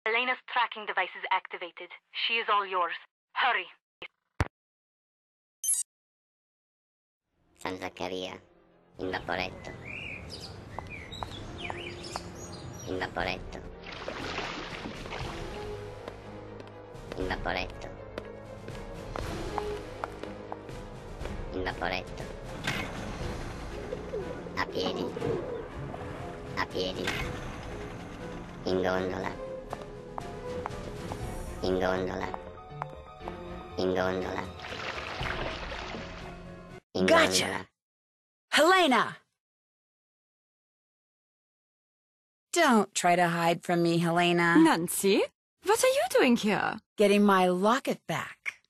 Elena's tracking device is activated. She is all yours. Hurry. San Zaccaria, in vaporetto. In vaporetto. In vaporetto. In vaporetto. A piedi. A piedi. In gondola. In gondola. In gondola. In Gotcha! gondola. Helena! Don't try to hide from me, Helena. Nancy, what are you doing here? Getting my locket back.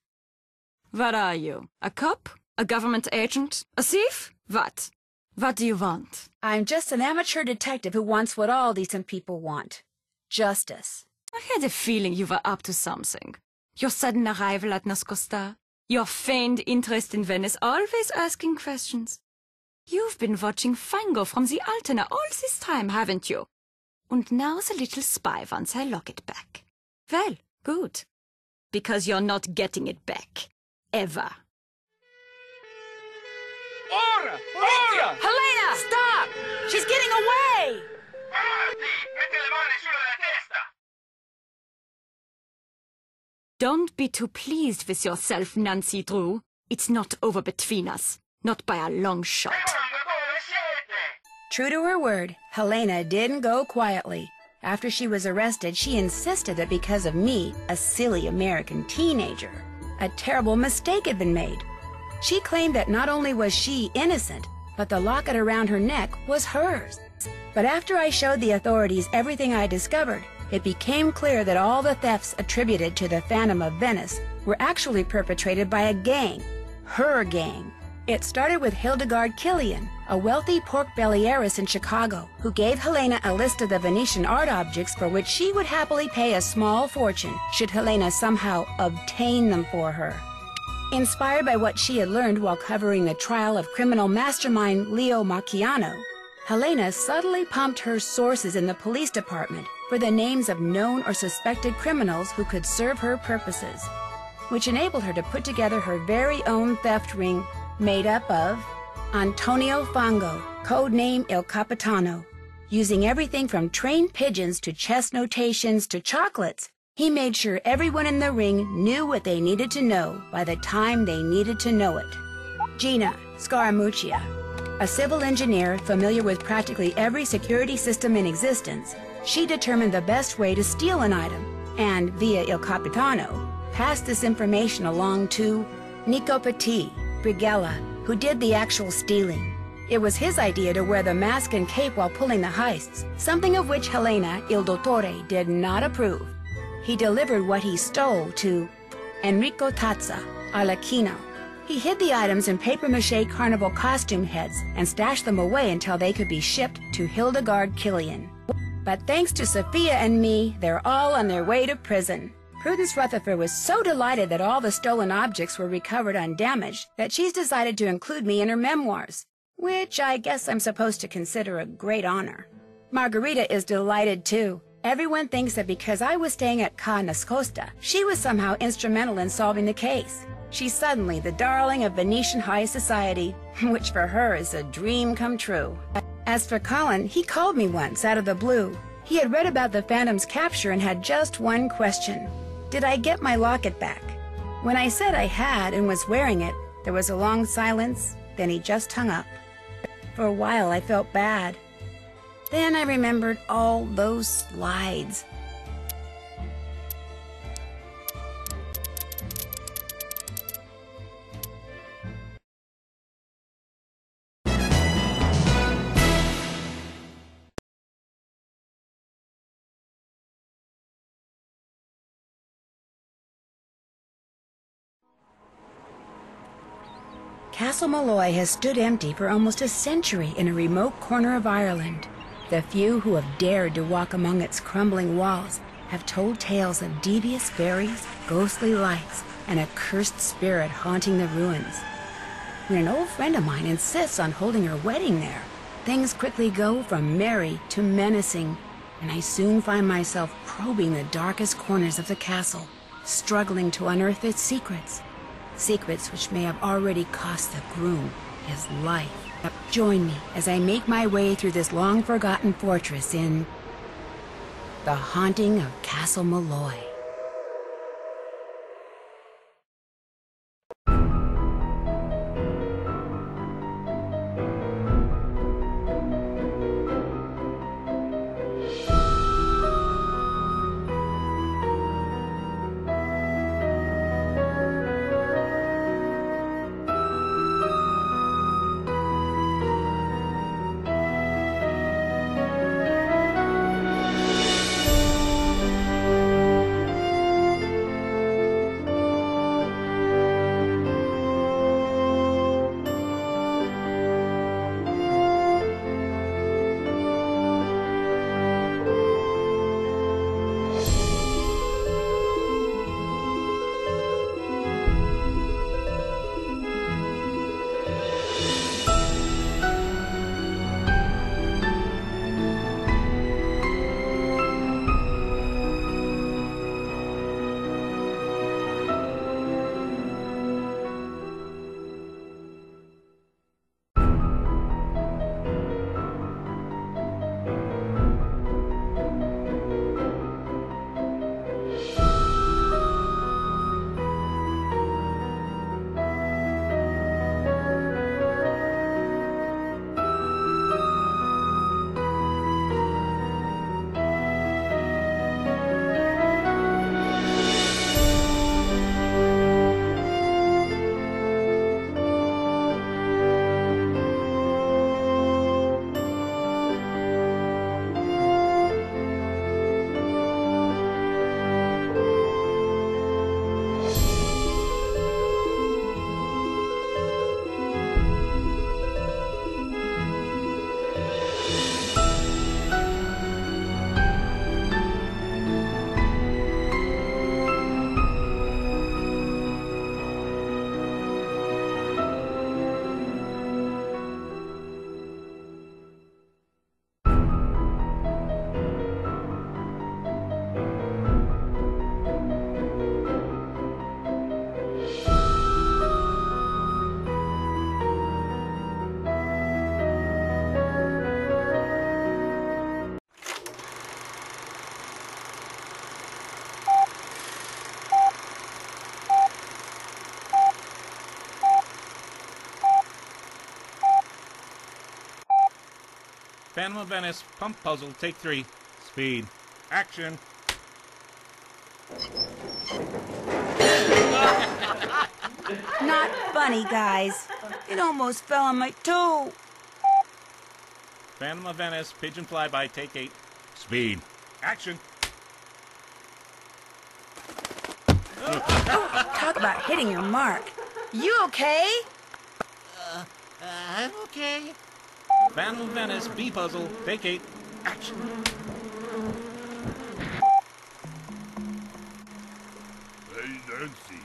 What are you? A cop? A government agent? A thief? What? What do you want? I'm just an amateur detective who wants what all decent people want. Justice. I had a feeling you were up to something. Your sudden arrival at Nascosta, your feigned interest in Venice, always asking questions. You've been watching Fango from the Altena all this time, haven't you? And now the little spy wants her locket back. Well, good. Because you're not getting it back. Ever. Ora! Ora! Helena! Stop! She's getting away! Avanti! Metti le mani sulla testa! Don't be too pleased with yourself, Nancy Drew. It's not over between us. Not by a long shot. Dove siete? True to her word, Helena didn't go quietly. After she was arrested, she insisted that because of me, a silly American teenager, a terrible mistake had been made. She claimed that not only was she innocent, but the locket around her neck was hers. But after I showed the authorities everything I discovered, it became clear that all the thefts attributed to the Phantom of Venice were actually perpetrated by a gang, her gang. It started with Hildegard Killian, a wealthy pork belly heiress in Chicago, who gave Helena a list of the Venetian art objects for which she would happily pay a small fortune should Helena somehow obtain them for her. Inspired by what she had learned while covering the trial of criminal mastermind Leo Macchiano, Helena subtly pumped her sources in the police department for the names of known or suspected criminals who could serve her purposes, which enabled her to put together her very own theft ring made up of Antonio Fango, codename Il Capitano. Using everything from trained pigeons to chess notations to chocolates, he made sure everyone in the ring knew what they needed to know by the time they needed to know it. Gina Scaramuccia, a civil engineer familiar with practically every security system in existence, she determined the best way to steal an item and, via Il Capitano, passed this information along to Nico Petit, Brigella, who did the actual stealing. It was his idea to wear the mask and cape while pulling the heists, something of which Helena, Il Dottore, did not approve. He delivered what he stole to Enrico Tazza, Arlecchino. He hid the items in papier-mâché carnival costume heads and stashed them away until they could be shipped to Hildegard Killian. But thanks to Sophia and me, they're all on their way to prison. Prudence Rutherford was so delighted that all the stolen objects were recovered undamaged that she's decided to include me in her memoirs, which I guess I'm supposed to consider a great honor. Margarita is delighted too. Everyone thinks that because I was staying at Ca Nascosta, she was somehow instrumental in solving the case. She's suddenly the darling of Venetian high society, which for her is a dream come true. As for Colin, he called me once out of the blue. He had read about the Phantom's capture and had just one question. Did I get my locket back? When I said I had and was wearing it, there was a long silence, then he just hung up. For a while I felt bad. Then I remembered all those slides. Castle Malloy has stood empty for almost a century in a remote corner of Ireland. The few who have dared to walk among its crumbling walls have told tales of devious fairies, ghostly lights, and a cursed spirit haunting the ruins. When an old friend of mine insists on holding her wedding there, things quickly go from merry to menacing, and I soon find myself probing the darkest corners of the castle, struggling to unearth its secrets. Secrets which may have already cost the groom his life. Join me as I make my way through this long-forgotten fortress in The Haunting of Castle Malloy. Phantom of Venice, pump puzzle, take 3. Speed. Action. Not funny, guys. It almost fell on my toe. Phantom of Venice, pigeon flyby, take 8. Speed. Action. Talk about hitting your mark. You okay? I'm okay. Phantom of Venice, B puzzle, take 8. Action. Hey, Nancy.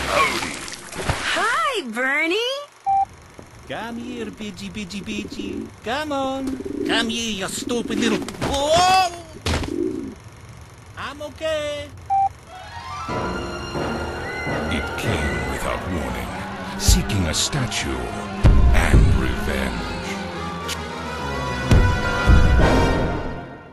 Howdy. Hi, Bernie. Come here, Pidgey. Come on. Come here, you stupid little... Whoa! I'm okay. It came without warning, seeking a statue and